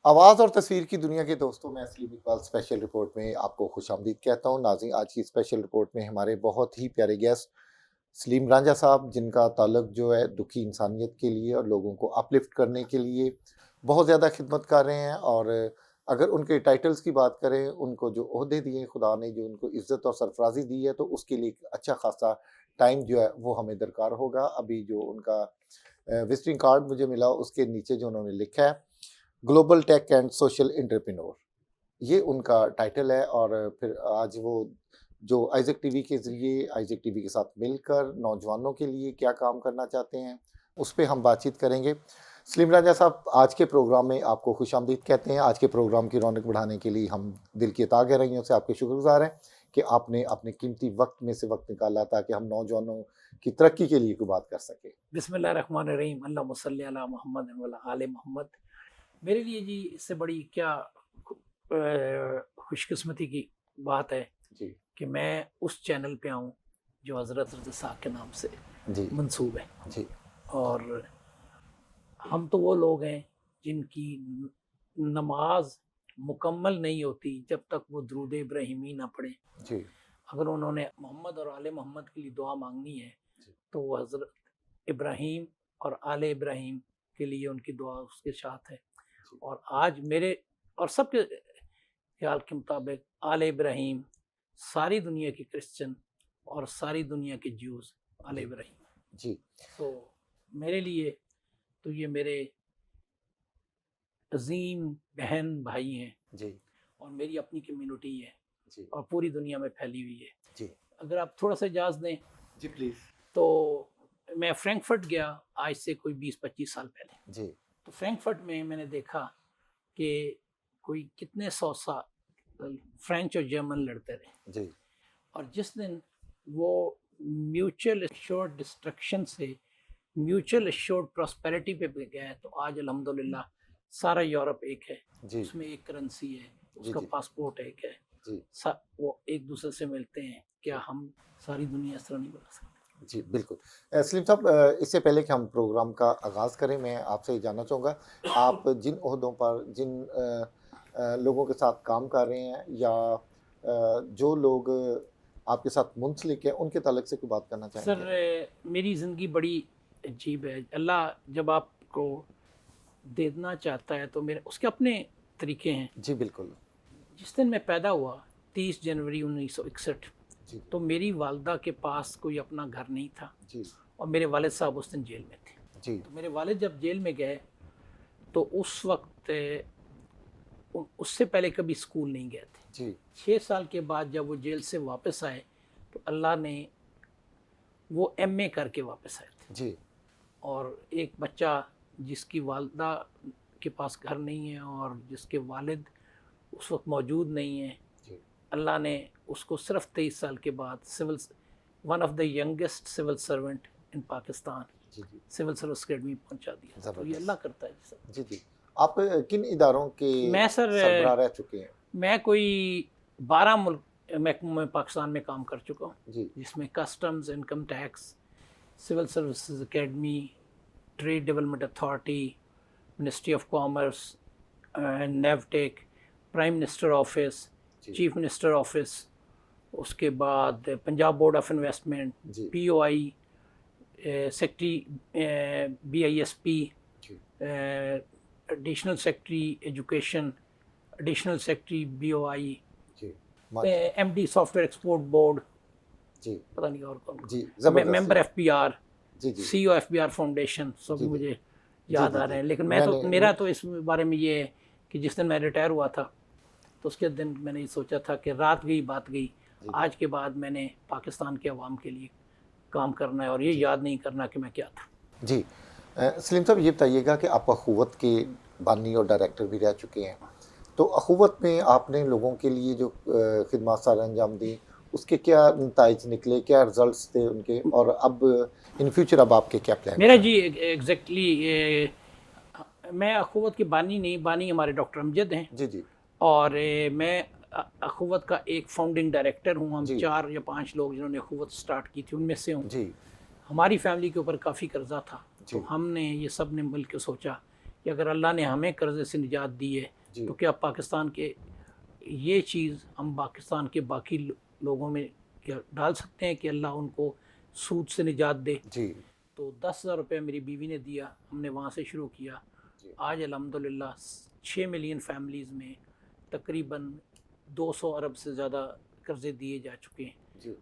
آواز اور تصویر کی دنیا کے دوستوں، میں سلیم اقبال اسپیشل رپورٹ میں آپ کو خوش آمدید کہتا ہوں۔ ناظرین، آج کی اسپیشل رپورٹ میں ہمارے بہت ہی پیارے گیسٹ سلیم رانجھا صاحب، جن کا تعلق جو ہے دکھی انسانیت کے لیے اور لوگوں کو اپ لفٹ کرنے کے لیے بہت زیادہ خدمت کر رہے ہیں۔ اور اگر ان کے ٹائٹلز کی بات کریں، ان کو جو عہدے دیے خدا نے، جو ان کو عزت اور سرفرازی دی ہے، تو اس کے لیے ایک اچھا خاصا ٹائم جو ہے وہ ہمیں درکار ہوگا۔ ابھی جو ان کا وزٹنگ کارڈ مجھے ملا، اس کے نیچے جو انہوں نے لکھا ہے global take and social entrepreneur, یہ ان کا ٹائٹل ہے۔ اور پھر آج وہ جو آئزک ٹی وی کے ذریعے، آئزک ٹی وی کے ساتھ مل کر نوجوانوں کے لیے کیا کام کرنا چاہتے ہیں، اس پہ ہم بات چیت کریں گے۔ سلیم رانجھا صاحب، آج کے پروگرام میں آپ کو خوش آمدید کہتے ہیں۔ آج کے پروگرام کی رونق بڑھانے کے لیے ہم دل کی عطا گہرائیوں سے آپ کے شکر گزار ہیں کہ آپ نے اپنے قیمتی وقت میں سے وقت نکالا تاکہ ہم نوجوانوں کی ترقی کے لیے کوئی بات کر سکیں۔ بسم اللہ الرحمن الرحیم، اللہم صلی علی محمد وعلی آل محمد۔ میرے لیے جی اس سے بڑی کیا خوش قسمتی کی بات ہے جی کہ میں اس چینل پہ آؤں جو حضرت رضا صاحب کے نام سے جی منسوب ہے، جی اور ہم تو وہ لوگ ہیں جن کی نماز مکمل نہیں ہوتی جب تک وہ درود ابراہیمی نہ پڑھیں۔ جی اگر انہوں نے محمد اور آل محمد کے لیے دعا مانگنی ہے تو وہ حضرت ابراہیم اور آل ابراہیم کے لیے ان کی دعا اس کے ساتھ ہے۔ اور آج میرے اور سب کے خیال کے مطابق آل ابراہیم ساری دنیا کے کرسچن اور ساری دنیا کے جیوز آل ابراہیم۔ جی تو میرے لیے تو یہ میرے عظیم بہن بھائی ہیں، جی اور میری اپنی کمیونٹی ہے جی اور پوری دنیا میں پھیلی ہوئی ہے۔ جی اگر آپ تھوڑا سا اجازت دیں جی پلیز۔ تو میں فرینکفرٹ گیا آج سے کوئی 20-25 سال پہلے۔ جی تو فرینکفرٹ میں نے دیکھا کہ کوئی کتنے 100 سال فرینچ اور جرمن لڑتے رہے، جی اور جس دن وہ میوچل ایشورڈ ڈسٹرکشن سے میوچل ایشورڈ پراسپیرٹی پہ گئے، تو آج الحمدللہ سارا یورپ ایک ہے، جی اس میں ایک کرنسی ہے، اس جی کا جی پاسپورٹ ایک ہے، جی وہ ایک دوسرے سے ملتے ہیں۔ کیا ہم ساری دنیا اس طرح نہیں بنا سکتے؟ جی بالکل۔ سلیم صاحب، اس سے پہلے کہ ہم پروگرام کا آغاز کریں، میں آپ سے جاننا چاہوں گا آپ جن عہدوں پر، جن لوگوں کے ساتھ کام کر رہے ہیں، یا جو لوگ آپ کے ساتھ منسلک ہیں، ان کے تعلق سے کوئی بات کرنا چاہیں سر، گے؟ میری زندگی بڑی عجیب ہے۔ اللہ جب آپ کو دینا چاہتا ہے تو میرے اس کے اپنے طریقے ہیں۔ جی بالکل۔ جس دن میں پیدا ہوا 30 جنوری 1961، جی تو میری والدہ کے پاس کوئی اپنا گھر نہیں تھا، جی اور میرے والد صاحب اس دن جیل میں تھے۔ جی تو میرے والد جب جیل میں گئے تو اس وقت اس سے پہلے کبھی اسکول نہیں گئے تھے۔ جی 6 سال کے بعد جب وہ جیل سے واپس آئے تو اللہ نے وہ MA کر کے واپس آئے تھے۔ جی اور ایک بچہ جس کی والدہ کے پاس گھر نہیں ہے اور جس کے والد اس وقت موجود نہیں ہیں، جی اللہ نے اس کو صرف 23 سال کے بعد one of the youngest civil servant in Pakistan جی جی سول سروس اکیڈمی پہنچا دیا۔ تو یہ اللہ کرتا ہے جی سر۔ جی جی آپ کن اداروں کے میں سر سربراہ رہ چکے ہیں؟ میں کوئی 12 محکموں میں پاکستان میں کام کر چکا ہوں، جی جس میں customs, income tax, civil services academy, trade development authority, ministry of commerce, نیوٹیک، پرائم منسٹر آفس، جی چیف منسٹر آفس، اس کے بعد پنجاب بورڈ آف انویسٹمنٹ، جی POI، سیکٹری BISP، جی additional secretary education, additional secretary BOI، جی MD software export board, جی پتہ نہیں اور کون، جی زبردست۔ ممبر FBR، جی جی CEO FBR فاؤنڈیشن، سب جی جی مجھے یاد جی آ رہے ہیں۔ لیکن میں نے میرا تو اس بارے میں یہ ہے کہ جس دن میں ریٹائر ہوا تھا تو اس کے دن میں نے یہ سوچا تھا کہ رات گئی بات گئی، آج کے بعد میں نے پاکستان کے عوام کے لیے کام کرنا ہے، اور یہ یاد نہیں کرنا کہ میں کیا تھا۔ جی سلیم صاحب، یہ بتائیے گا کہ آپ اخوت کے بانی اور ڈائریکٹر بھی رہ چکے ہیں، تو اخوت میں آپ نے لوگوں کے لیے جو خدمات سر انجام دی، اس کے کیا نتائج نکلے، کیا رزلٹس تھے ان کے، اور اب ان فیوچر اب آپ کے کیا پلان میرا ہیں؟ جی ایگزیکٹلی میں اخوت کے بانی نہیں، بانی ہمارے ڈاکٹر امجد ہیں، جی جی اور میں اخوت کا ایک فاؤنڈنگ ڈائریکٹر ہوں۔ ہم جی 4 یا 5 لوگ جنہوں نے اخوت سٹارٹ کی تھی ان میں سے ہوں۔ جی ہماری فیملی کے اوپر کافی قرضہ تھا، جی تو ہم نے یہ سب نے مل کے سوچا کہ اگر اللہ نے ہمیں قرضے سے نجات دی ہے جی تو کیا پاکستان کے یہ چیز ہم پاکستان کے باقی لوگوں میں کیا ڈال سکتے ہیں کہ اللہ ان کو سود سے نجات دے؟ جی تو 10,000 روپے میری بیوی نے دیا، ہم نے وہاں سے شروع کیا. جی آج الحمدللہ 6 ملین فیملیز میں تقریباً 200 ارب سے زیادہ قرضے دیے جا چکے ہیں. جی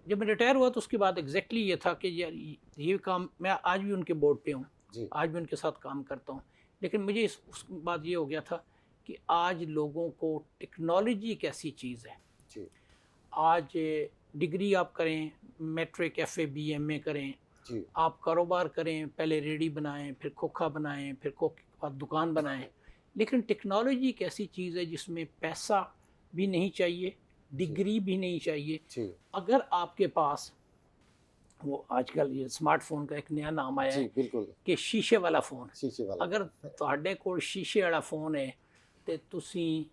جب میں ریٹائر ہوا تو اس کے بعد ایگزیکٹلی یہ تھا کہ یار یہ کام میں آج بھی ان کے بورڈ پہ ہوں، جی آج بھی ان کے ساتھ کام کرتا ہوں، لیکن مجھے اس بعد یہ ہو گیا تھا کہ آج لوگوں کو ٹیکنالوجی ایک ایسی چیز ہے. جی آج ڈگری آپ کریں، میٹرک FA BA MA کریں، جی آپ کاروبار کریں، پہلے ریڑھی بنائیں، پھر کھوکھا بنائیں، پھر کھوکھے کے بعد دکان بنائیں، لیکن ٹیکنالوجی ایک ایسی چیز ہے جس میں پیسہ بھی نہیں چاہیے، ڈگری بھی نہیں چاہیے. جی اگر آپ کے پاس وہ آج کل یہ اسمارٹ فون کا ایک نیا نام آیا جی ہے بالکل کہ شیشے والا فون. شیشے والا اگر ਤੁਹਾਡੇ ਕੋਲ ਸ਼ੀਸ਼ੇ ਵਾਲਾ ਫੋਨ ਹੈ ਤੇ ਤੁਸੀਂ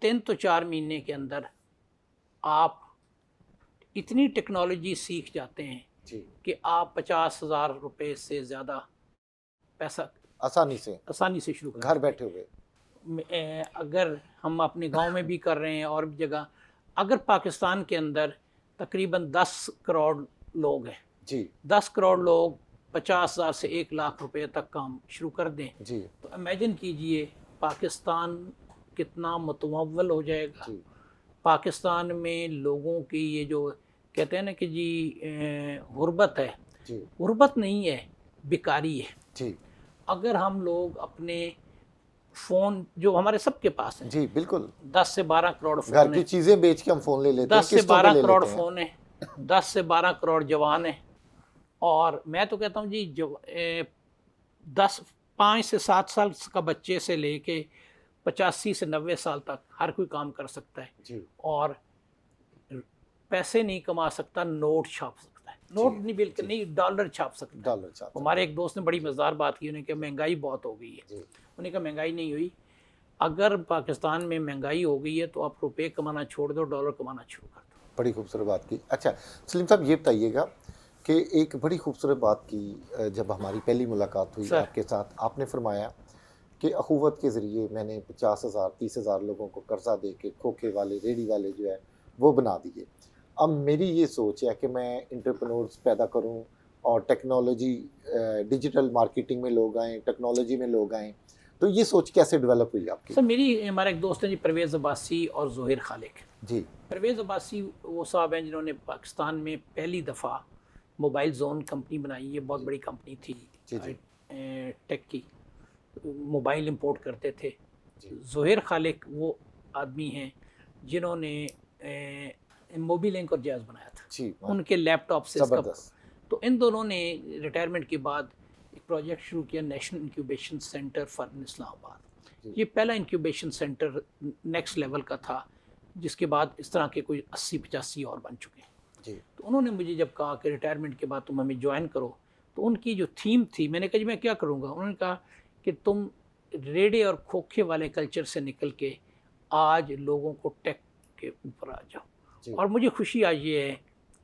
3 ਤੋਂ 4 مہینے کے اندر آپ اتنی ٹیکنالوجی سیکھ جاتے ہیں جی کہ آپ 50,000 روپے سے زیادہ پیسہ آسانی سے آسانی سے شروع کر گھر بیٹھے ہوئے. اگر ہم اپنے گاؤں میں بھی کر رہے ہیں اور بھی جگہ، اگر پاکستان کے اندر تقریباً 10 کروڑ لوگ ہیں، جی 10 کروڑ لوگ 50,000 سے 1 لاکھ روپے تک کام شروع کر دیں جی تو امیجن کیجئے پاکستان کتنا متمول ہو جائے گا. جی پاکستان میں لوگوں کی یہ جو کہتے ہیں نا کہ جی غربت ہے، جی غربت نہیں ہے، بیکاری ہے. جی اگر ہم لوگ اپنے فون جو ہمارے سب کے پاس ہیں، جی بالکل 10 سے 12 کروڑ گھر فون کی ہیں، چیزیں بیچ کے ہم فون لے لیتے ہیں، 10 سے قسطوں پہ 12 لے کروڑ لیتے ہیں. فون ہیں، 10 سے 12 کروڑ جوان ہیں. اور میں تو کہتا ہوں جی 5 سے 7 سال کا بچے سے لے کے 85 سے 90 سال تک ہر کوئی کام کر سکتا ہے، جی اور پیسے نہیں کما سکتا، نوٹ چھاپ سکتا ہے. نوٹ نہیں بالکل نہیں، ڈالر چھاپ سکتا ہے. ڈالر چاہتا ہمارے ایک دوست نے بڑی مزدار بات کی، انہیں کہ مہنگائی بہت ہو گئی ہے. جی انہوں نے کہا مہنگائی نہیں ہوئی، اگر پاکستان میں مہنگائی ہو گئی ہے تو آپ روپے کمانا چھوڑ دو، ڈالر کمانا شروع کر دو. بڑی خوبصورت بات کی. اچھا سلیم صاحب یہ بتائیے گا کہ ایک بڑی خوبصورت بات کی جب ہماری پہلی ملاقات ہوئی سر. آپ کے ساتھ، آپ نے فرمایا کہ اخوت کے ذریعے میں نے 50,000 30,000 لوگوں کو قرضہ دے کے کھوکھے والے ریڑھی والے جو ہے وہ بنا دیے. اب میری یہ سوچ ہے کہ میں انٹرپرنورز پیدا کروں اور ٹیکنالوجی ڈیجیٹل مارکیٹنگ میں لوگ آئیں، ٹیکنالوجی میں لوگ آئیں، تو یہ سوچ کیسے ڈیولپ ہوئی آپ کی؟ سر ہمارا ایک دوست ہے جی پرویز عباسی اور ظہیر خالق. جی پرویز عباسی وہ صاحب ہیں جنہوں نے پاکستان میں پہلی دفعہ موبائل زون کمپنی بنائی. یہ بہت بڑی کمپنی تھی جی جی ٹیک کی، موبائل امپورٹ کرتے تھے. جی ظہیر خالق وہ آدمی ہیں جنہوں نے موبی لنک اور جیز بنایا تھا، جی ان کے لیپ ٹاپ سے اس کا. زبردست. تو ان دونوں نے ریٹائرمنٹ کے بعد ایک پروجیکٹ شروع کیا، نیشنل انکیوبیشن سینٹر فار اسلام آباد. جی. یہ پہلا انکیوبیشن سینٹر نیکسٹ لیول کا تھا، جس کے بعد اس طرح کے کوئی 80-85 اور بن چکے ہیں. جی تو انہوں نے مجھے جب کہا کہ ریٹائرمنٹ کے بعد تم ہمیں جوائن کرو، تو ان کی جو تھیم تھی، میں نے کہا جی میں کیا کروں گا. انہوں نے کہا کہ تم ریڑے اور کھوکھے والے کلچر سے نکل کے آج لوگوں کو ٹیک کے اوپر آ جاؤ. جی اور مجھے خوشی آج یہ ہے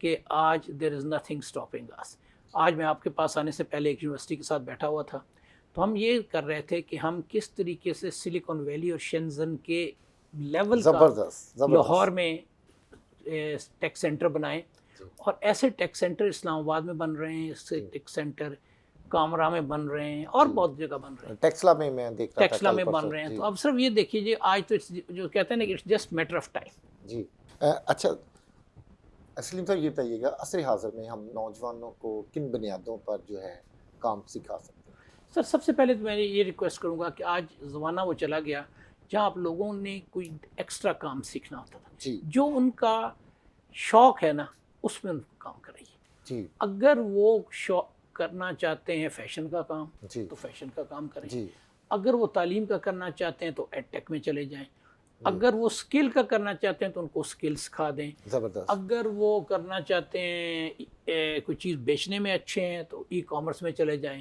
کہ آج دیر از نتھنگ اسٹاپنگ اس. آج میں آپ کے پاس آنے سے پہلے ایک یونیورسٹی کے ساتھ بیٹھا ہوا تھا، تو ہم یہ کر رہے تھے کہ ہم کس طریقے سے سلیکن ویلی اور شینزن کے لیول کا زبردست لاہور میں ٹیک سینٹر بنائیں. جی. اور ایسے ٹیک سینٹر اسلام آباد میں بن رہے ہیں، ایسے ٹیک سینٹر کامرا میں بن رہے ہیں اور جی. بہت جگہ بن رہے ہیں، ٹیکسلا میں دیکھ رہا تھا ٹیکسلا کل میں پرسوں. بن رہے ہیں. جی. تو اب صرف یہ دیکھیے جی آج تو جو کہتے ہیں نا کہ it's just matter of time. جی اچھا سلیم صاحب یہ بتائیے گا عصر حاضر میں ہم نوجوانوں کو کن بنیادوں پر جو ہے کام سکھا سکتے ہیں؟ سر سب سے پہلے تو میں یہ ریکویسٹ کروں گا کہ آج زمانہ وہ چلا گیا جہاں آپ لوگوں نے کوئی ایکسٹرا کام سیکھنا ہوتا تھا. جی جو ان کا شوق ہے نا اس میں ان کو کام کرائیے. جی اگر وہ شوق کرنا چاہتے ہیں فیشن کا کام جی تو فیشن کا کام کریں. جی اگر وہ تعلیم کا کرنا چاہتے ہیں تو ایڈ ٹیک میں چلے جائیں. اگر وہ اسکل کا کرنا چاہتے ہیں تو ان کو اسکل سکھا دیں. زبردست. اگر وہ کرنا چاہتے ہیں کوئی چیز بیچنے میں اچھے ہیں تو ای کامرس میں چلے جائیں.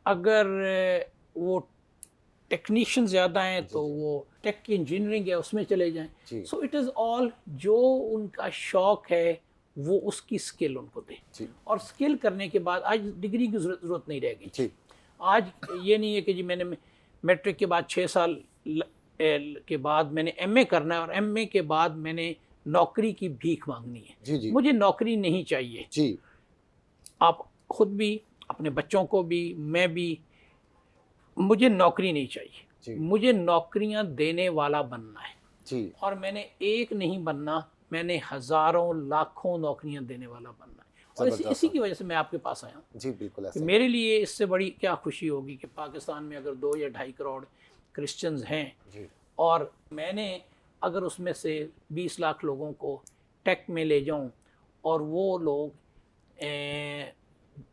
اگر وہ ٹیکنیشین زیادہ ہیں تو وہ ٹیک کی انجینئرنگ ہے اس میں چلے جائیں. جی سو اٹ از آل جو ان کا شوق ہے وہ اس کی اسکل ان کو دیں. جی اور اسکل کرنے کے بعد آج ڈگری کی ضرورت نہیں رہ گئی. جی آج یہ نہیں ہے کہ جی میں نے میٹرک کے بعد 6 سال کے بعد میں نے ایم اے کرنا ہے اور ایم اے کے بعد میں نے نوکری کی بھیک مانگنی ہے. جی جی مجھے نوکری نہیں چاہیے. جی آپ خود بھی، اپنے بچوں کو بھی، میں بھی، مجھے نوکری نہیں چاہیے. جی مجھے نوکریاں دینے والا بننا ہے. جی اور میں نے ایک نہیں بننا، میں نے ہزاروں لاکھوں نوکریاں دینے والا بننا ہے. اور اسی کی وجہ سے میں آپ کے پاس آیا ہوں جی بالکل کہ ایسا ہی. میرے لیے اس سے بڑی کیا خوشی ہوگی کہ پاکستان میں اگر 2 یا 2.5 کروڑ کرسچنز ہیں جی اور میں نے اگر اس میں سے 20 لاکھ لوگوں کو ٹیک میں لے جاؤں اور وہ لوگ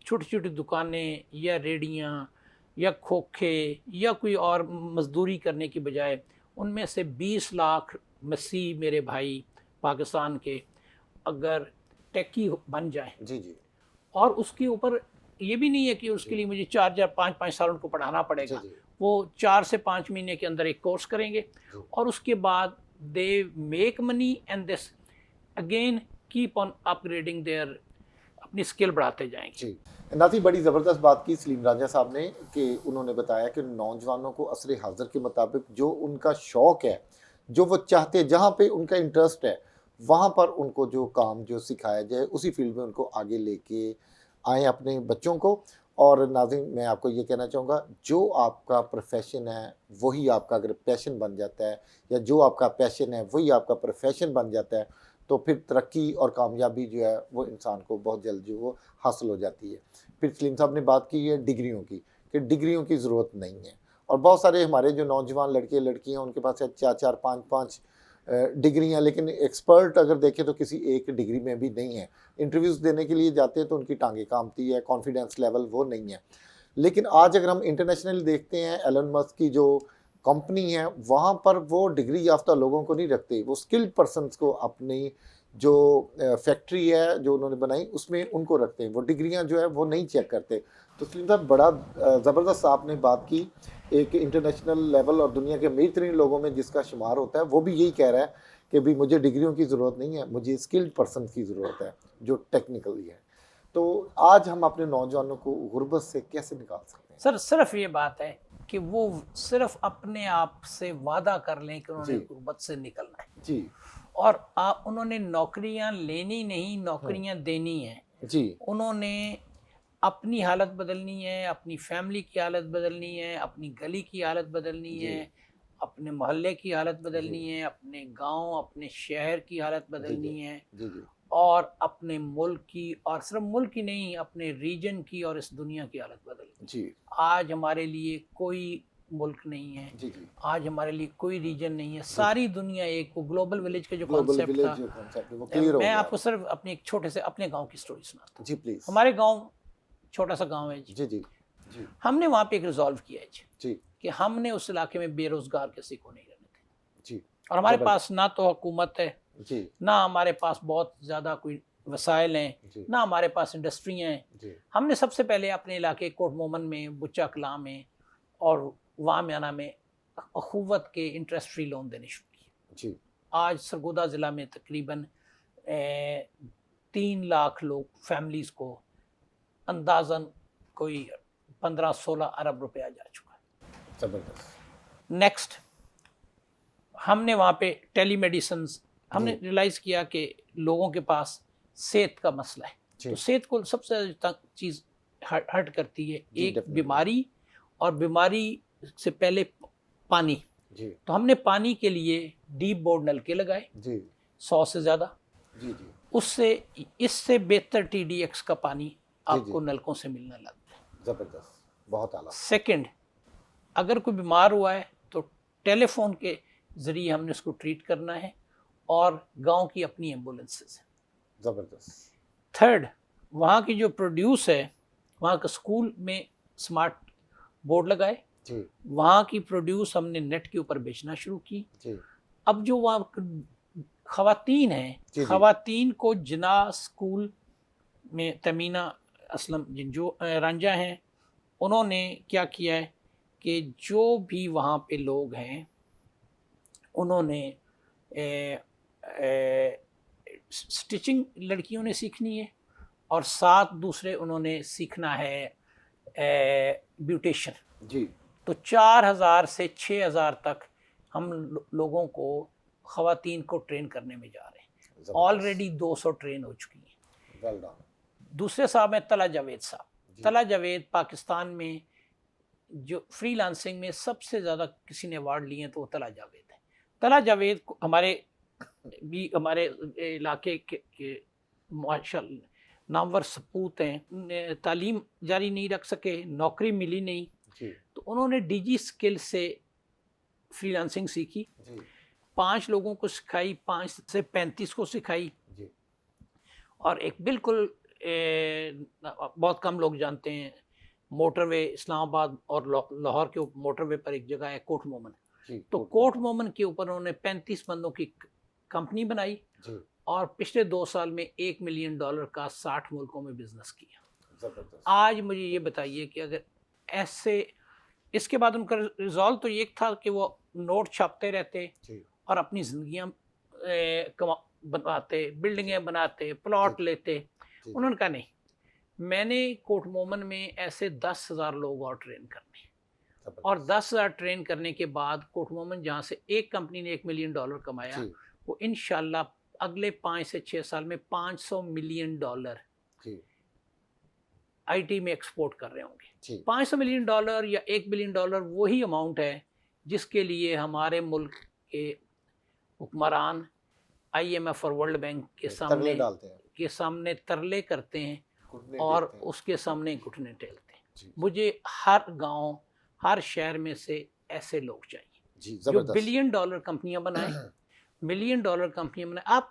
چھوٹی چھوٹی دکانیں یا ریڑیاں یا کھوکھے یا کوئی اور مزدوری کرنے کی بجائے ان میں سے 20 لاکھ مسیح میرے بھائی پاکستان کے اگر ٹیکی بن جائیں جی جی اور اس کے اوپر یہ بھی نہیں ہے کہ اس کے لیے مجھے 4 یا 5 سال ان کو پڑھانا پڑے جی گا. جی وہ 4 سے 5 مہینے کے اندر ایک کورس کریں گے اور اس کے بعد they make money and this again keep on upgrading there, اپنی اسکل بڑھاتے جائیں گے. جی ناظرین، بڑی زبردست بات کی سلیم رانجھا صاحب نے کہ انہوں نے بتایا کہ نوجوانوں کو عصر حاضر کے مطابق جو ان کا شوق ہے، جو وہ چاہتے، جہاں پہ ان کا انٹرسٹ ہے، وہاں پر ان کو جو کام جو سکھایا جائے اسی فیلڈ میں ان کو آگے لے کے آئیں اپنے بچوں کو. اور ناظرین، میں آپ کو یہ کہنا چاہوں گا، جو آپ کا پروفیشن ہے وہی آپ کا اگر پیشن بن جاتا ہے، یا جو آپ کا پیشن ہے وہی آپ کا پروفیشن بن جاتا ہے، تو پھر ترقی اور کامیابی جو ہے وہ انسان کو بہت جلد جو وہ حاصل ہو جاتی ہے. پھر سلیم صاحب نے بات کی ہے ڈگریوں کی، کہ ڈگریوں کی ضرورت نہیں ہے. اور بہت سارے ہمارے جو نوجوان لڑکے لڑکیاں ان کے پاس 4 5 ڈگریاں، لیکن ایکسپرٹ اگر دیکھیں تو کسی ایک ڈگری میں بھی نہیں ہے. انٹرویوز دینے کے لیے جاتے ہیں تو ان کی ٹانگیں کامتی ہے، کانفیڈنس لیول وہ نہیں ہے. لیکن آج اگر ہم انٹرنیشنل دیکھتے ہیں، ایلن مسک کی جو کمپنی ہے وہاں پر وہ ڈگری یافتہ لوگوں کو نہیں رکھتے، وہ اسکلڈ پرسنس کو اپنی جو فیکٹری ہے جو انہوں نے بنائی اس میں ان کو رکھتے ہیں. وہ ڈگریاں جو ہے وہ نہیں چیک کرتے. تو سلیم صاحب، بڑا زبردست آپ نے بات کی. ایک انٹرنیشنل لیول اور دنیا کے امیر ترین لوگوں میں جس کا شمار ہوتا ہے، وہ بھی یہی کہہ رہا ہے کہ بھی مجھے ڈگریوں کی ضرورت نہیں ہے، مجھے اسکلڈ پرسن کی ضرورت ہے جو ٹیکنیکلی ہے. تو آج ہم اپنے نوجوانوں کو غربت سے کیسے نکال سکتے ہیں؟ سر صرف یہ بات ہے کہ وہ صرف اپنے آپ سے وعدہ کر لیں کہ انہوں نے جی غربت سے نکلنا ہے، جی اور انہوں نے نوکریاں لینی نہیں، نوکریاں دینی ہیں. جی انہوں نے اپنی حالت بدلنی ہے، اپنی فیملی کی حالت بدلنی ہے، اپنی گلی کی حالت بدلنی جی ہے، اپنے محلے کی حالت جی بدلنی ہے، اپنے گاؤں اپنے شہر کی حالت جی جی بدلنی ہے، جی جی اور اپنے ملک کی، اور صرف ملک کی نہیں، اپنے ریجن کی اور اس دنیا کی حالت بدلنی ہے. جی آج ہمارے لیے کوئی ملک نہیں ہے، جی جی آج ہمارے لیے کوئی ریجن نہیں ہے، ساری دنیا ایک. وہ گلوبل ولیج کا جو گلوبل کانسیپٹ ولیج تھا، جو کانسیپٹ ہے وہ کلیئر ہو میں گیا. آپ کو صرف اپنے ایک چھوٹے سے اپنے گاؤں کی سٹوری سناتا ہوں. جی پلیز. ہمارے گاؤں چھوٹا سا گاؤں ہے جی. جی جی جی ہم نے وہاں پہ ایک ریزالو کیا ہے جی جی کہ ہم نے اس علاقے میں بے روزگار کسی کو نہیں رہنے تھے. جی اور ہمارے زبردست. پاس نہ تو حکومت ہے، جی نہ ہمارے پاس بہت زیادہ کوئی وسائل ہیں، جی نہ ہمارے پاس انڈسٹریاں ہیں. جی ہم نے سب سے پہلے اپنے علاقے کوٹ مومن میں، بچہ کلاں میں اور وامیانہ میں اخوت کے انٹرسٹ فری لون دینے شروع کیے. جی آج سرگودا ضلع میں تقریباً 3 لاکھ لوگ فیملیز کو اندازاً کوئی 15-16 ارب روپیہ جا چکا ہے. زبردست. نیکسٹ، ہم نے وہاں پہ ٹیلی میڈیسنز، ہم نے جی ریلائز کیا کہ لوگوں کے پاس صحت کا مسئلہ ہے. جی تو صحت کو سب سے زیادہ چیز ہرٹ کرتی ہے جی ایک definitely. بیماری، اور بیماری سے پہلے پانی. جی تو ہم نے پانی کے لیے ڈیپ بورڈ نلکے لگائے، جی 100 سے زیادہ. جی جی اس سے بہتر ٹی ڈی ایکس کا پانی جی آپ جی کو نلکوں سے ملنے لگ گیا. زبردست. بہت اعلیٰ. سیکنڈ، اگر کوئی بیمار ہوا ہے تو ٹیلی فون کے ذریعے ہم نے اس کو ٹریٹ کرنا ہے، اور گاؤں کی اپنی ایمبولینسز ہیں. زبردست. تھرڈ، وہاں کی جو پروڈیوس ہے، وہاں کا اسکول میں اسمارٹ بورڈ لگائے، جی وہاں کی پروڈیوس ہم نے نیٹ کے اوپر بیچنا شروع کی. جی اب جو وہاں خواتین ہیں، جی جی خواتین کو جنا اسکول میں تمینہ اسلم جو رانجھا ہیں، انہوں نے کیا کیا ہے کہ جو بھی وہاں پہ لوگ ہیں انہوں نے سٹچنگ لڑکیوں نے سیکھنی ہے، اور ساتھ دوسرے انہوں نے سیکھنا ہے بیوٹیشن، جی تو 4,000 سے 6,000 تک ہم لوگوں کو خواتین کو ٹرین کرنے میں جا رہے ہیں. آلریڈی 200 ٹرین ہو چکی ہیں. Well done. دوسرے صاحب ہیں طلعت جاوید صاحب. جی. طلعت جاوید پاکستان میں جو فری لانسنگ میں سب سے زیادہ کسی نے ایوارڈ لیے ہیں تو وہ طلعت جاوید ہے. طلعت جاوید ہمارے علاقے کے ماشاء اللہ نامور سپوت ہیں. تعلیم جاری نہیں رکھ سکے، نوکری ملی نہیں، جی تو انہوں نے ڈی جی اسکل سے فری لانسنگ سیکھی. جی 5 لوگوں کو سکھائی، 5 سے 35 کو سکھائی. جی اور ایک بالکل بہت کم لوگ جانتے ہیں، موٹر وے اسلام آباد اور لاہور کے موٹر وے پر ایک جگہ ہے کوٹ مومن. جی تو کوٹ مومن کے اوپر انہوں نے 35 بندوں کی کمپنی بنائی جی اور پچھلے 2 سال میں $1 ملین کا 60 ملکوں میں بزنس کیا. زبردست. آج مجھے یہ بتائیے کہ اگر ایسے، اس کے بعد ان کا ریزالو تو یہ تھا کہ وہ نوٹ چھاپتے رہتے جی اور اپنی زندگیاں بناتے، بلڈنگیں بناتے، پلاٹ لیتے. جی. انہوں نے کہا نہیں، میں نے کوٹ مومن میں ایسے 10,000 لوگ اور ٹرین کرنے، زبردست. اور 10,000 ٹرین کرنے کے بعد کوٹ مومن جہاں سے ایک کمپنی نے $1 ملین کمایا، جی وہ انشاءاللہ اگلے 5 سے 6 سال میں $500 ملین جی آئی ٹی میں ایکسپورٹ کر رہے ہوں گے. جی $500 ملین یا $1 بلین وہی اماؤنٹ ہے جس کے لیے ہمارے ملک کے حکمران آئی ایم ایف اور ورلڈ بینک کے ترلے ڈالتے ہیں، سامنے ترلے کرتے ہیں گھٹنے اور ٹیکتے ہیں. اس کے سامنے گھٹنے ٹیکتے ہیں. جی مجھے ہر گاؤں، ہر شہر میں سے ایسے لوگ چاہیے جی جو زبردست. $1 بلین کمپنیاں بنائیں. $1 ملین کمپنیاں بنائیں. آپ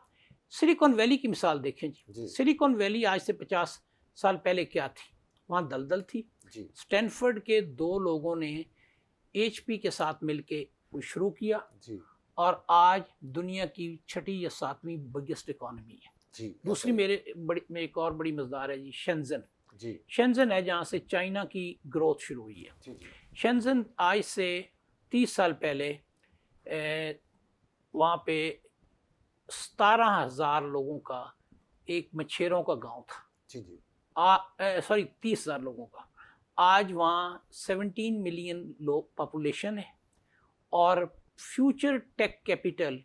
سلیکون ویلی کی مثال دیکھیں جی. جی. سلیکون ویلی آج سے 50 سال پہلے کیا تھی؟ وہاں دلدل تھی. جی اسٹینفرڈ کے 2 لوگوں نے ایچ پی کے ساتھ مل کے شروع کیا جی اور آج دنیا کی 6 یا 7ویں بگیسٹ اکانومی ہے. جی. دوسری میں ایک اور بڑی مزدار ہے جی، شنزن. جی شنزن ہے جہاں سے چائنا کی گروتھ شروع ہوئی ہے. جی جی شنزن آج سے 30 سال پہلے وہاں پہ 17,000 لوگوں کا ایک مچھیروں کا گاؤں تھا. جی جی 30,000 لوگوں کا. آج وہاں 17 ملین لوگ پاپولیشن ہے اور فیوچر ٹیک کیپٹل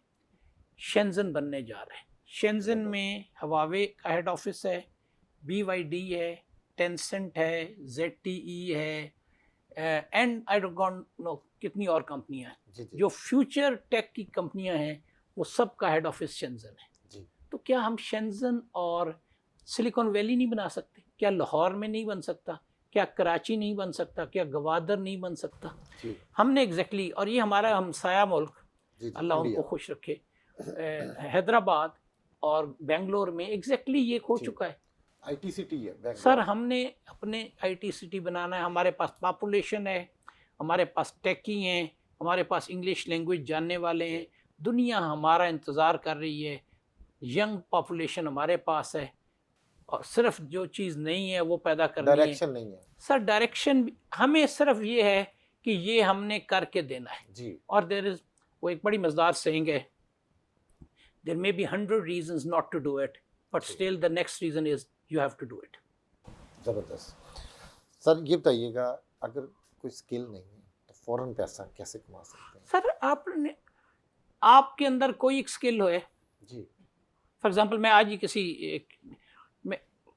شنزن بننے جا رہے ہیں. شنزن میں ہواوے کا ہیڈ آفس ہے، BYD ہے، ٹینسنٹ ہے، ZTE ہے، اینڈ آئی ڈونٹ نو کتنی اور کمپنیاں ہیں. جی جی جو فیوچر ٹیک کی کمپنیاں ہیں وہ سب کا ہیڈ آفس شنزن ہے. جی تو کیا ہم شنزن اور سلیکون ویلی نہیں بنا سکتے؟ کیا لاہور میں نہیں بن سکتا؟ کیا کراچی نہیں بن سکتا؟ کیا گوادر نہیں بن سکتا؟ جی ہم نے ایگزیکٹلی اور یہ ہمارا ہمسایہ ملک، جی اللہ ان کو خوش رکھے، حیدرآباد اور بنگلور میں ایگزیکٹلی یہ ہو جی. چکا ہے. آئی ٹی سٹی ہے سر ہم نے اپنے آئی ٹی سٹی بنانا ہے. ہمارے پاس پاپولیشن ہے، ہمارے پاس ٹیکی ہیں، ہمارے پاس انگلش لینگویج جاننے والے ہیں. دنیا ہمارا انتظار کر رہی ہے. ینگ پاپولیشن ہمارے پاس ہے اور صرف جو چیز نہیں ہے وہ پیدا کرنی ہے. ڈائریکشن نہیں ہے. سر ڈائریکشن ہمیں صرف یہ ہے کہ یہ ہم نے کر کے دینا ہے. جی اور وہ ایک بڑی مزدار سینگ ہے، there may be 100 reasons not to do it but still the next reason is you have to do it. زبردست. سر یہ بتائیے گا اگر کوئی اسکل نہیں ہے تو فوراً پیسہ کیسے کما سکتے ہیں؟ سر آپ کے اندر کوئی ایک اسکل ہے. جی فار ایگزامپل میں آج ہی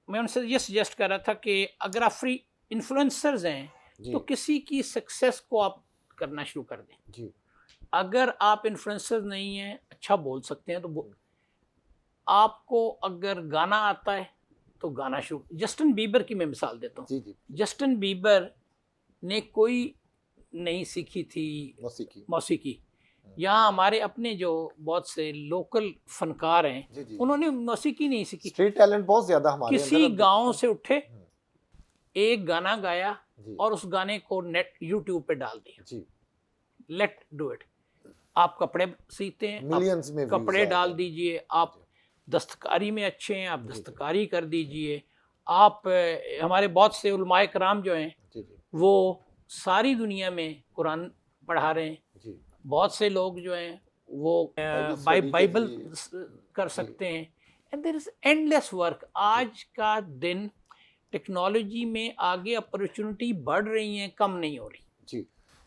میں ان سے یہ سجیسٹ کر رہا تھا کہ اگر آپ فری انفلوئنسرز ہیں جی تو کسی کی سکسیس کو آپ کرنا شروع کر دیں. جی اگر آپ انفلوئنسر نہیں ہیں، اچھا بول سکتے ہیں تو آپ کو اگر گانا آتا ہے تو گانا شروع. جسٹن بیبر کی میں مثال دیتا ہوں. جی جی جسٹن بیبر نے کوئی نہیں سیکھی تھی موسیقی. یہاں ہمارے اپنے جو بہت سے لوکل فنکار ہیں جی جی انہوں نے موسیقی نہیں سیکھی. اسٹریٹ ٹیلنٹ بہت زیادہ ہمارے کسی گاؤں سے اٹھے، ہوں. ایک گانا گایا جی اور اس گانے کو نیٹ یوٹیوب پہ ڈال دیا. جی لیٹ ڈو اٹ. آپ کپڑے سیتے ہیں، ملینز میں کپڑے ڈال دیجئے. آپ دستکاری میں اچھے ہیں، آپ دستکاری کر دیجئے. آپ ہمارے بہت سے علماء کرام جو ہیں جی جی وہ ساری دنیا میں قرآن پڑھا رہے ہیں. جی بہت سے لوگ جو ہیں وہ بائبل کر سکتے ہیں. And there is and less work. آج کا دن ٹیکنالوجی میں آگے اپرچونٹی بڑھ رہی ہیں، کم نہیں ہو رہی. جی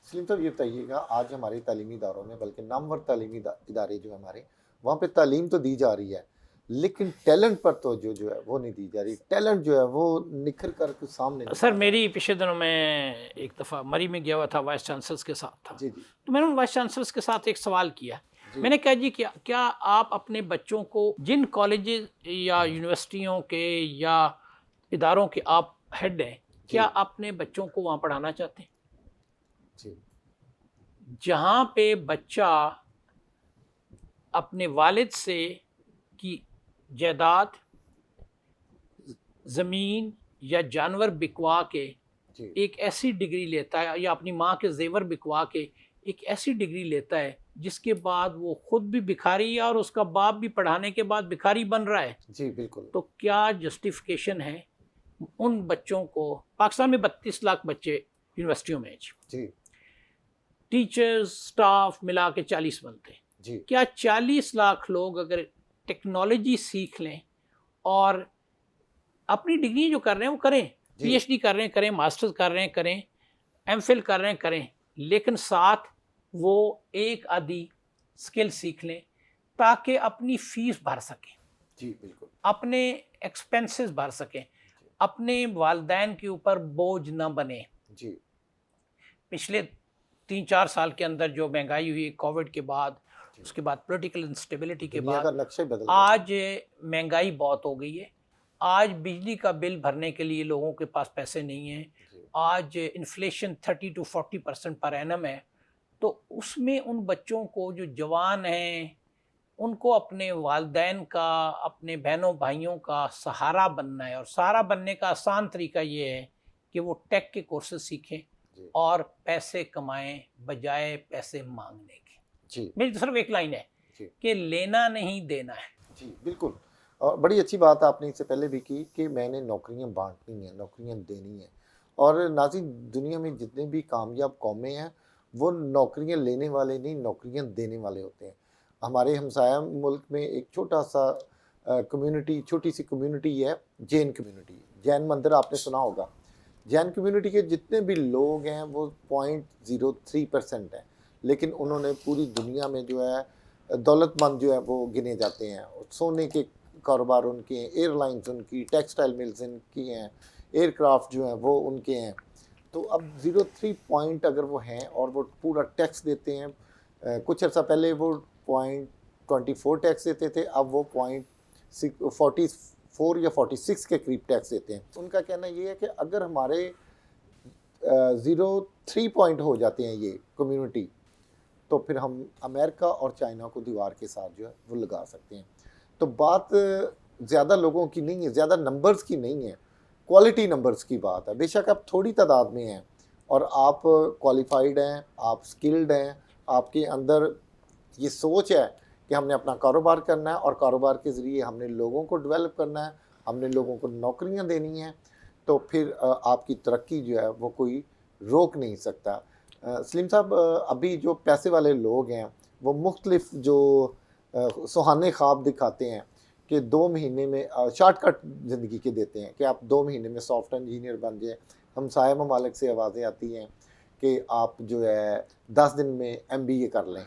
سلیم صاحب یہ بتائیے گا، آج ہمارے تعلیمی اداروں میں بلکہ نامور تعلیمی ادارے جو ہمارے وہاں پہ تعلیم تو دی جا رہی ہے لیکن ٹیلنٹ پر تو جو ہے وہ نہیں دی جا رہی. ٹیلنٹ جو ہے وہ نکھر کر کے سامنے نہیں سر آ رہا. میری پچھلے دنوں میں ایک دفعہ مری میں گیا ہوا تھا، وائس چانسلرس کے ساتھ تھا. جی جی تو میں نے ان وائس چانسلرس کے ساتھ ایک سوال کیا. جی میں نے کہا جی کیا آپ اپنے بچوں کو جن کالجز یا یونیورسٹیوں کے یا اداروں کے آپ ہیڈ ہیں، کیا اپنے بچوں کو وہاں پڑھانا چاہتے ہیں جی جہاں پہ بچہ اپنے والد سے کی جائیداد، زمین یا جانور بکوا کے جی ایک ایسی ڈگری لیتا ہے، یا اپنی ماں کے زیور بکوا کے ایک ایسی ڈگری لیتا ہے جس کے بعد وہ خود بھی بھکاری ہے اور اس کا باپ بھی پڑھانے کے بعد بھکاری بن رہا ہے، جی بالکل. تو کیا جسٹیفیکیشن ہے ان بچوں کو؟ پاکستان میں 32 لاکھ بچے یونیورسٹیوں میں ہیں جی. جی ٹیچرز سٹاف ملا کے 40 بنتے ہیں. جی کیا 40 لاکھ لوگ اگر ٹیکنالوجی سیکھ لیں اور اپنی ڈگری جو کر رہے ہیں وہ کریں، پی ایچ ڈی کر رہے ہیں کریں، ماسٹرز کر رہے ہیں کریں، ایم فل کر رہے ہیں کریں، لیکن ساتھ وہ ایک آدھی اسکل سیکھ لیں تاکہ اپنی فیس بھر سکیں، جی بالکل. اپنے ایکسپینسز بھر سکیں، اپنے والدین کے اوپر بوجھ نہ بنے. جی پچھلے 3-4 سال کے اندر جو مہنگائی ہوئی کووڈ کے بعد، اس کے بعد پولیٹیکل انسٹیبلٹی کے دنیا بعد، کا نقشہ بدل گیا. آج مہنگائی بہت ہو گئی ہے. آج بجلی کا بل بھرنے کے لیے لوگوں کے پاس پیسے نہیں ہیں. آج انفلیشن 30 to 40% پر اینم ہے. تو اس میں ان بچوں کو جو جوان ہیں ان کو اپنے والدین کا، اپنے بہنوں بھائیوں کا سہارا بننا ہے، اور سہارا بننے کا آسان طریقہ یہ ہے کہ وہ ٹیک کے کورسز سیکھیں اور پیسے کمائیں بجائے پیسے مانگنے کے. جی میری تو صرف ایک لائن ہے کہ لینا نہیں دینا ہے. جی بالکل. اور بڑی اچھی بات آپ نے اس سے پہلے بھی کی کہ میں نے نوکریاں بانٹنی ہیں، نوکریاں دینی ہیں. اور ناظرین دنیا میں جتنے بھی کامیاب قومیں ہیں وہ نوکریاں لینے والے نہیں، نوکریاں دینے والے ہوتے ہیں. ہمارے ہمسایہ ملک میں ایک چھوٹا سا کمیونٹی، چھوٹی سی کمیونٹی ہے، جین کمیونٹی. جین مندر آپ نے سنا ہوگا. جین کمیونٹی کے جتنے بھی لوگ ہیں وہ 0.03% ہیں، لیکن انہوں نے پوری دنیا میں جو ہے دولت مند جو ہے وہ گنے جاتے ہیں. سونے کے کاروبار ان کے ہیں، ایئر لائنز ان کی، ٹیکسٹائل ملز ان کی ہیں، ایئر کرافٹ جو ہیں وہ ان کے ہیں. تو اب 0.3 پوائنٹ اگر وہ ہیں اور وہ پورا ٹیکس دیتے ہیں، کچھ عرصہ پہلے وہ 0.24 ٹیکس دیتے تھے، اب وہ 0.44 یا 46 کے قریب ٹیکس دیتے ہیں. ان کا کہنا یہ ہے کہ اگر ہمارے 0.3 پوائنٹ ہو جاتے ہیں یہ کمیونٹی، تو پھر ہم امریکہ اور چائنا کو دیوار کے ساتھ جو ہے وہ لگا سکتے ہیں. تو بات زیادہ لوگوں کی نہیں ہے، زیادہ نمبرز کی نہیں ہے، کوالٹی نمبرز کی بات ہے. بے شک آپ تھوڑی تعداد میں ہیں اور آپ کوالیفائڈ ہیں، آپ سکلڈ ہیں، آپ کے اندر یہ سوچ ہے کہ ہم نے اپنا کاروبار کرنا ہے اور کاروبار کے ذریعے ہم نے لوگوں کو ڈیولپ کرنا ہے، ہم نے لوگوں کو نوکریاں دینی ہیں، تو پھر آپ کی ترقی جو ہے وہ کوئی روک نہیں سکتا. سلیم صاحب ابھی جو پیسے والے لوگ ہیں وہ مختلف جو سہانے خواب دکھاتے ہیں کہ 2 مہینے میں شارٹ کٹ زندگی کے دیتے ہیں کہ آپ 2 مہینے میں سافٹ انجینئر بن جائیں. ہمسایہ ممالک سے آوازیں آتی ہیں کہ آپ جو ہے 10 دن میں MBA کر لیں.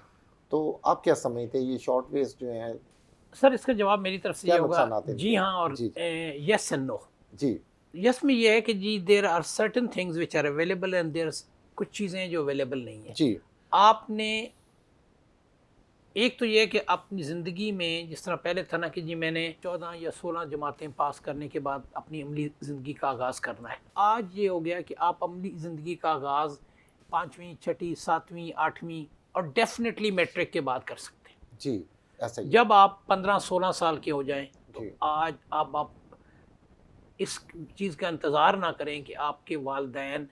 تو آپ کیا سمجھتے ہیں یہ شارٹ ویز جو ہیں؟ سر اس کا جواب میری طرف سے یہ ہوگا جی ہاں اور یس اینڈ نو. جی یس میں یہ ہے کہ جی there are certain things which are available and there کچھ چیزیں جو اویلیبل نہیں ہیں. جی آپ نے ایک تو یہ کہ اپنی زندگی میں جس طرح پہلے تھا نا کہ جی میں نے 14 یا 16 جماعتیں پاس کرنے کے بعد اپنی عملی زندگی کا آغاز کرنا ہے. آج یہ ہو گیا کہ آپ عملی زندگی کا آغاز 5ویں 6ٹھی 7ویں 8ویں اور ڈیفینیٹلی میٹرک کے بعد کر سکتے ہیں. جی ایسا ہی. جب آپ 15-16 سال کے ہو جائیں تو آج آپ اس چیز کا انتظار نہ کریں کہ آپ کے والدین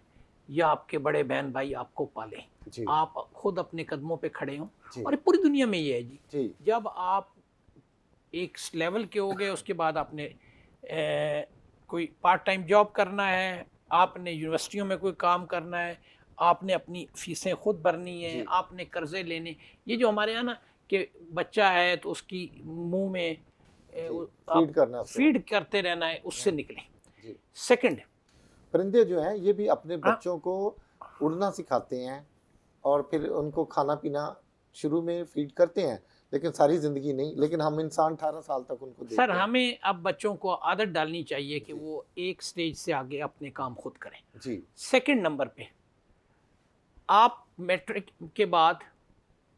یا آپ کے بڑے بہن بھائی آپ کو پالیں. آپ خود اپنے قدموں پہ کھڑے ہوں. اور پوری دنیا میں یہ ہے جی جب آپ ایک لیول کے ہو گئے اس کے بعد آپ نے کوئی پارٹ ٹائم جاب کرنا ہے، آپ نے یونیورسٹیوں میں کوئی کام کرنا ہے، آپ نے اپنی فیسیں خود بھرنی ہیں، آپ نے قرضے لینے. یہ جو ہمارے یہاں نا کہ بچہ ہے تو اس کی منہ میں فیڈ کرتے رہنا ہے، اس سے نکلیں. جی سیکنڈ، پرندے جو ہیں یہ بھی اپنے بچوں کو اڑنا سکھاتے ہیں اور پھر ان کو کھانا پینا شروع میں فیڈ کرتے ہیں، لیکن ساری زندگی نہیں، لیکن ہم انسان 18 سال تک ان کو سر دیکھتے ہیں۔ ہمیں اب بچوں کو عادت ڈالنی چاہیے کہ جی وہ ایک سٹیج سے آگے اپنے کام خود کریں۔ جی سیکنڈ نمبر پہ آپ میٹرک کے بعد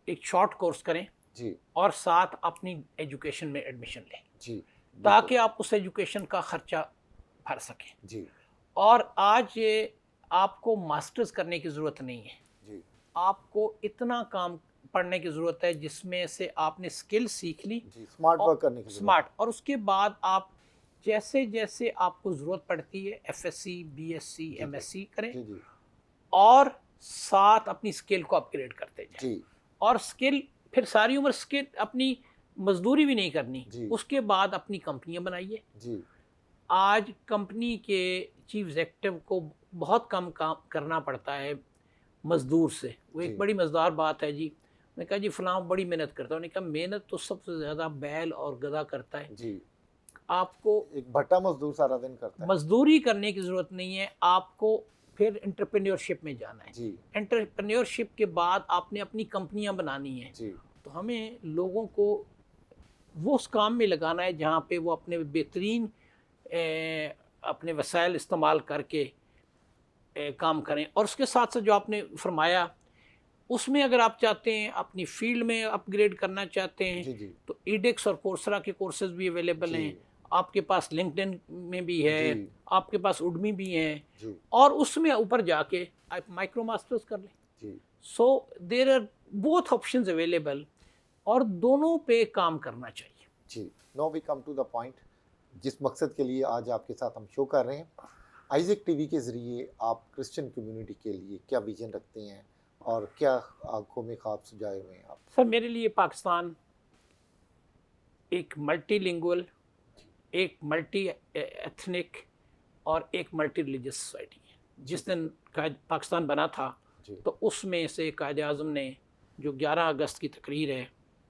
ایک شارٹ کورس کریں جی اور ساتھ اپنی ایجوکیشن میں ایڈمیشن لیں جی تاکہ آپ اس ایجوکیشن کا خرچہ بھر سکیں۔ جی اور آج یہ آپ کو ماسٹرز کرنے کی ضرورت نہیں ہے، جی آپ کو اتنا کام پڑھنے کی ضرورت ہے جس میں سے آپ نے اسکل سیکھ لی، جی اسمارٹ ورک کرنے کی ضرورت اسمارٹ، اور اس کے بعد آپ جیسے جیسے آپ کو ضرورت پڑتی ہے F S C, B S C, M S C کریں جی جی اور ساتھ اپنی اسکل کو اپگریڈ کرتے جائیں۔ جی اور اسکل پھر ساری عمر اسکل اپنی مزدوری بھی نہیں کرنی، جی اس کے بعد اپنی کمپنیاں بنائیے۔ جی آج کمپنی کے چیف ایگزیکٹو کو بہت کم کام کرنا پڑتا ہے مزدور سے، وہ ایک جی بڑی مزدار بات ہے جی۔ میں نے کہا جی فلاں بڑی محنت کرتا ہوں، نے کہا محنت تو سب سے زیادہ بیل اور گدھا کرتا ہے، جی آپ کو ایک بھٹا مزدور سارا دن کرتا ہے۔ مزدوری کرنے کی ضرورت نہیں ہے، آپ کو پھر انٹرپرینیورشپ میں جانا ہے۔ جی انٹرپرینیورشپ کے بعد آپ نے اپنی کمپنیاں بنانی ہیں، جی تو ہمیں لوگوں کو وہ اس کام میں لگانا ہے جہاں پہ وہ اپنے بہترین اپنے وسائل استعمال کر کے کام کریں۔ اور اس کے ساتھ ساتھ جو آپ نے فرمایا اس میں اگر آپ چاہتے ہیں اپنی فیلڈ میں اپ گریڈ کرنا چاہتے ہیں جی جی تو ایڈیکس اور کورسرا کے کورسز بھی اویلیبل ہیں، جی آپ کے پاس لنکڈن میں بھی ہے، جی آپ کے پاس اڈمی بھی ہیں، جی اور اس میں اوپر جا کے آپ مائکرو ماسٹرز کر لیں۔ جی so there are both options available, اور دونوں پہ کام کرنا چاہیے۔ جی نو وی کم ٹو دا پوائنٹ، جس مقصد کے لیے آج آپ کے ساتھ ہم شو کر رہے ہیں۔ آئزک ٹی وی کے ذریعے آپ کرسچن کمیونٹی کے لیے کیا ویژن رکھتے ہیں اور کیا آنکھوں میں خواب سجائے ہوئے ہیں آپ؟ سر میرے لیے پاکستان ایک ملٹی لنگول، ایک ملٹی ایتھنک اور ایک ملٹی ریلیجس سوسائٹی ہے۔ جس دن پاکستان بنا تھا جی تو اس میں سے قائد اعظم نے جو 11 اگست کی تقریر ہے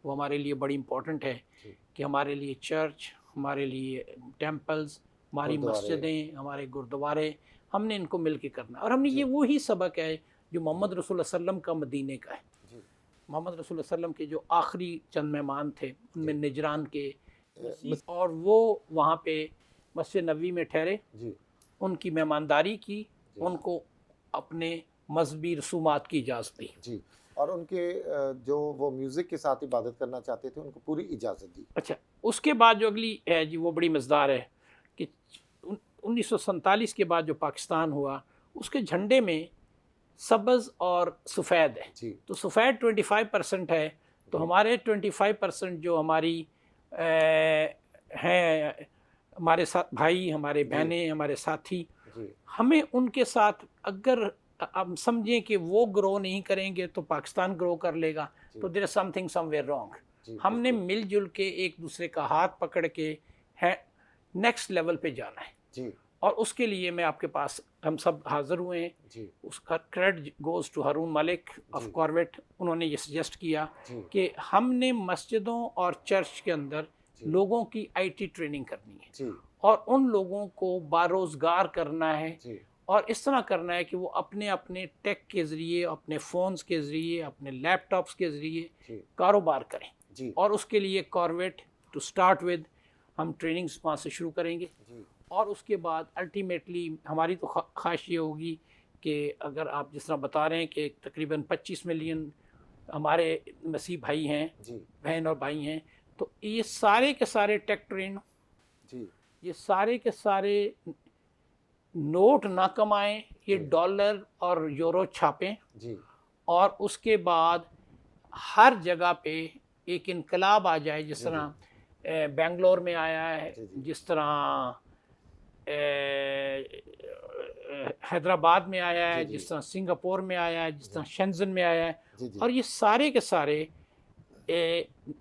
وہ ہمارے لیے بڑی امپورٹنٹ ہے جی کہ ہمارے لیے چرچ، ہمارے لیے ٹیمپلز، ہماری گردوارے۔ مسجدیں، ہمارے گردوارے، ہم نے ان کو مل کے کرنا ہے۔ اور ہم نے جی یہ وہی سبق ہے جو محمد رسول اللہ علیہ وسلم کا مدینے کا ہے۔ جی محمد رسول اللہ علیہ وسلم کے جو آخری چند مہمان تھے ان میں جی نجران کے اور وہ وہاں پہ مسجد نبوی میں ٹھہرے، جی ان کی مہمانداری کی، جی ان کو اپنے مذہبی رسومات کی اجازت دی۔ جی اور ان کے جو وہ میوزک کے ساتھ عبادت کرنا چاہتے تھے ان کو پوری اجازت دی۔ اچھا، اس کے بعد جو اگلی ہے جی وہ بڑی مزدار ہے کہ 1947 کے بعد جو پاکستان ہوا اس کے جھنڈے میں سبز اور سفید ہے، جی تو سفید 25% ہے، تو جی ہمارے 25% جو ہماری ہیں ہمارے ساتھ بھائی، ہمارے جی بہنیں، ہمارے ساتھی، جی ہمیں ان کے ساتھ اگر ہم سمجھیں کہ وہ گرو نہیں کریں گے تو پاکستان گرو کر لے گا، جی تو there is something somewhere wrong. جی ہم نے بالکل۔ مل جل کے ایک دوسرے کا ہاتھ پکڑ کے ہے نیکسٹ لیول پہ جانا ہے، جی اور اس کے لیے میں آپ کے پاس ہم سب حاضر ہوئے ہیں۔ جی اس کا credit goes to Haroon Malik of G Karvet, انہوں نے یہ سجیسٹ کیا جی کہ ہم نے مسجدوں اور چرچ کے اندر جی لوگوں کی آئی ٹی ٹریننگ کرنی ہے جی اور ان لوگوں کو باروزگار کرنا ہے، جی اور اس طرح کرنا ہے کہ وہ اپنے اپنے ٹیک کے ذریعے، اپنے فونز کے ذریعے، اپنے لیپ ٹاپس کے ذریعے جی کاروبار کریں۔ جی اور اس کے لیے کارویٹ ٹو سٹارٹ ود ہم ٹریننگز وہاں سے شروع کریں گے، جی اور اس کے بعد الٹیمیٹلی ہماری تو خواہش یہ ہوگی کہ اگر آپ جس طرح بتا رہے ہیں کہ تقریباً 25 ملین ہمارے مسیح بھائی ہیں، جی بہن اور بھائی ہیں، تو یہ سارے کے سارے ٹیک ٹرین، جی یہ سارے کے سارے نوٹ نہ کمائیں، یہ جی ڈالر اور یورو چھاپیں، جی اور اس کے بعد ہر جگہ پہ ایک انقلاب آ جائے، جس جی طرح بنگلور میں آیا ہے، جی جی جس طرح حیدرآباد میں آیا ہے، جی جی جس طرح سنگاپور میں آیا ہے، جس طرح شنزن میں آیا ہے، جی جی اور یہ سارے کے سارے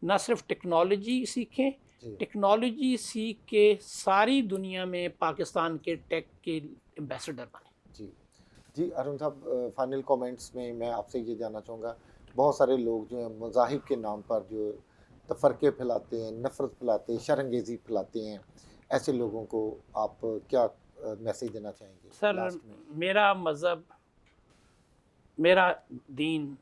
نہ صرف ٹیکنالوجی سیکھیں، جی ٹیکنالوجی سیکھ کے ساری دنیا میں پاکستان کے ٹیک کے ایمبیسڈر بنیں۔ جی جی ارون صاحب، فائنل کومنٹس میں آپ سے یہ جاننا چاہوں گا، بہت سارے لوگ جو ہیں مذاہب کے نام پر جو تفرقے پھیلاتے ہیں، نفرت پھیلاتے ہیں، شر انگیزی پھیلاتے ہیں، ایسے لوگوں کو آپ کیا میسیج دینا چاہیں گے سر لاسٹ میں؟ میرا مذہب، میرا دین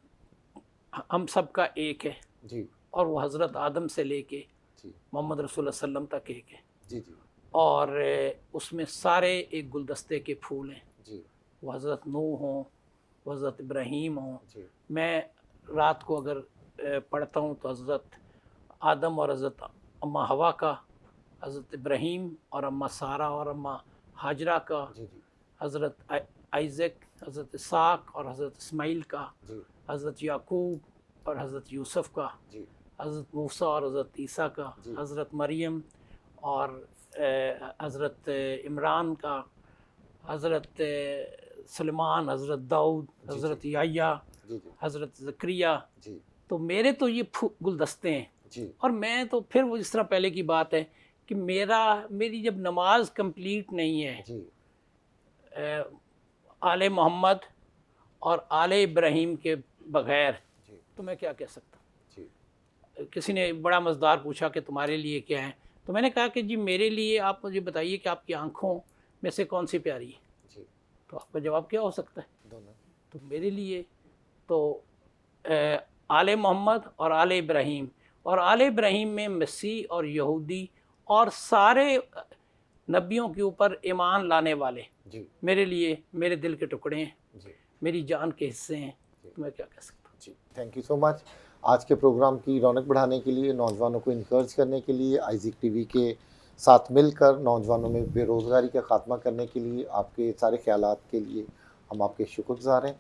ہم سب کا ایک ہے، جی اور وہ حضرت آدم سے لے کے جی محمد رسول اللہ صلی اللہ علیہ وسلم تک ایک ہے، جی جی اور اس میں سارے ایک گلدستے کے پھول ہیں، جی وہ حضرت نوح ہوں، وہ حضرت ابراہیم ہوں۔ جی میں رات کو اگر پڑھتا ہوں تو حضرت آدم اور حضرت اماں حوا کا، حضرت ابراہیم اور اماں سارہ اور اماں ہاجرہ کا، جی جی حضرت آئزک، حضرت اسحاق اور حضرت اسماعیل کا، جی حضرت یعقوب اور حضرت یوسف کا، جی حضرت موسیٰ اور حضرت عیسیٰ کا، جی حضرت مریم اور حضرت عمران کا، حضرت سلیمان، حضرت داؤد، جی حضرت یحییٰ، جی جی حضرت زکریا۔ جی تو میرے تو یہ گلدستے ہیں، جی اور میں تو پھر وہ جس طرح پہلے کی بات ہے کہ میری جب نماز کمپلیٹ نہیں ہے جی آل محمد اور آل ابراہیم کے بغیر، جی تو میں کیا کہہ سکتا جی ہوں؟ کسی نے بڑا مزدار پوچھا کہ تمہارے لیے کیا ہے، تو میں نے کہا کہ جی میرے لیے آپ مجھے بتائیے کہ آپ کی آنکھوں میں سے کون سی پیاری ہے، جی تو آپ کا جواب کیا ہو سکتا ہے؟ دونوں تو میرے لیے تو آل محمد اور آل ابراہیم، اور آل ابراہیم میں مسیح اور یہودی اور سارے نبیوں کے اوپر ایمان لانے والے جی میرے لیے میرے دل کے ٹکڑے ہیں، جی میری جان کے حصے ہیں، تو میں کیا کہہ سکتا ہوں؟ جی تھینک یو سو مچ. آج کے پروگرام کی رونق بڑھانے کے لیے، نوجوانوں کو انکریج کرنے کے لیے، آئزک ٹی وی کے ساتھ مل کر نوجوانوں میں بے روزگاری کا خاتمہ کرنے کے لیے آپ کے سارے خیالات کے لیے ہم آپ کے شکر گزار ہیں.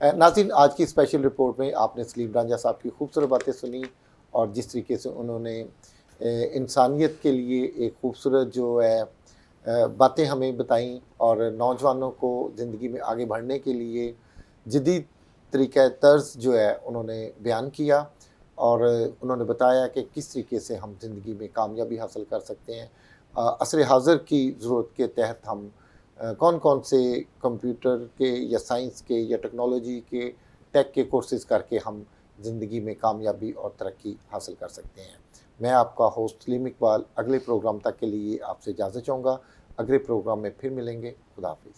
ناظرین، آج کی اسپیشل رپورٹ میں آپ نے سلیم رانجھا صاحب کی خوبصورت باتیں سنی، اور جس طریقے سے انہوں نے انسانیت کے لیے ایک خوبصورت جو ہے باتیں ہمیں بتائیں، اور نوجوانوں کو زندگی میں آگے بڑھنے کے لیے جدید طریقہ طرز جو ہے انہوں نے بیان کیا، اور انہوں نے بتایا کہ کس طریقے سے ہم زندگی میں کامیابی حاصل کر سکتے ہیں. عصر حاضر کی ضرورت کے تحت ہم کون کون سے کمپیوٹر کے یا سائنس کے یا ٹیکنالوجی کے ٹیک کے کورسز کر کے ہم زندگی میں کامیابی اور ترقی حاصل کر سکتے ہیں. میں آپ کا ہوسٹ سلیم اقبال اگلے پروگرام تک کے لیے آپ سے اجازت چاہوں گا. اگلے پروگرام میں پھر ملیں گے. خدا حافظ.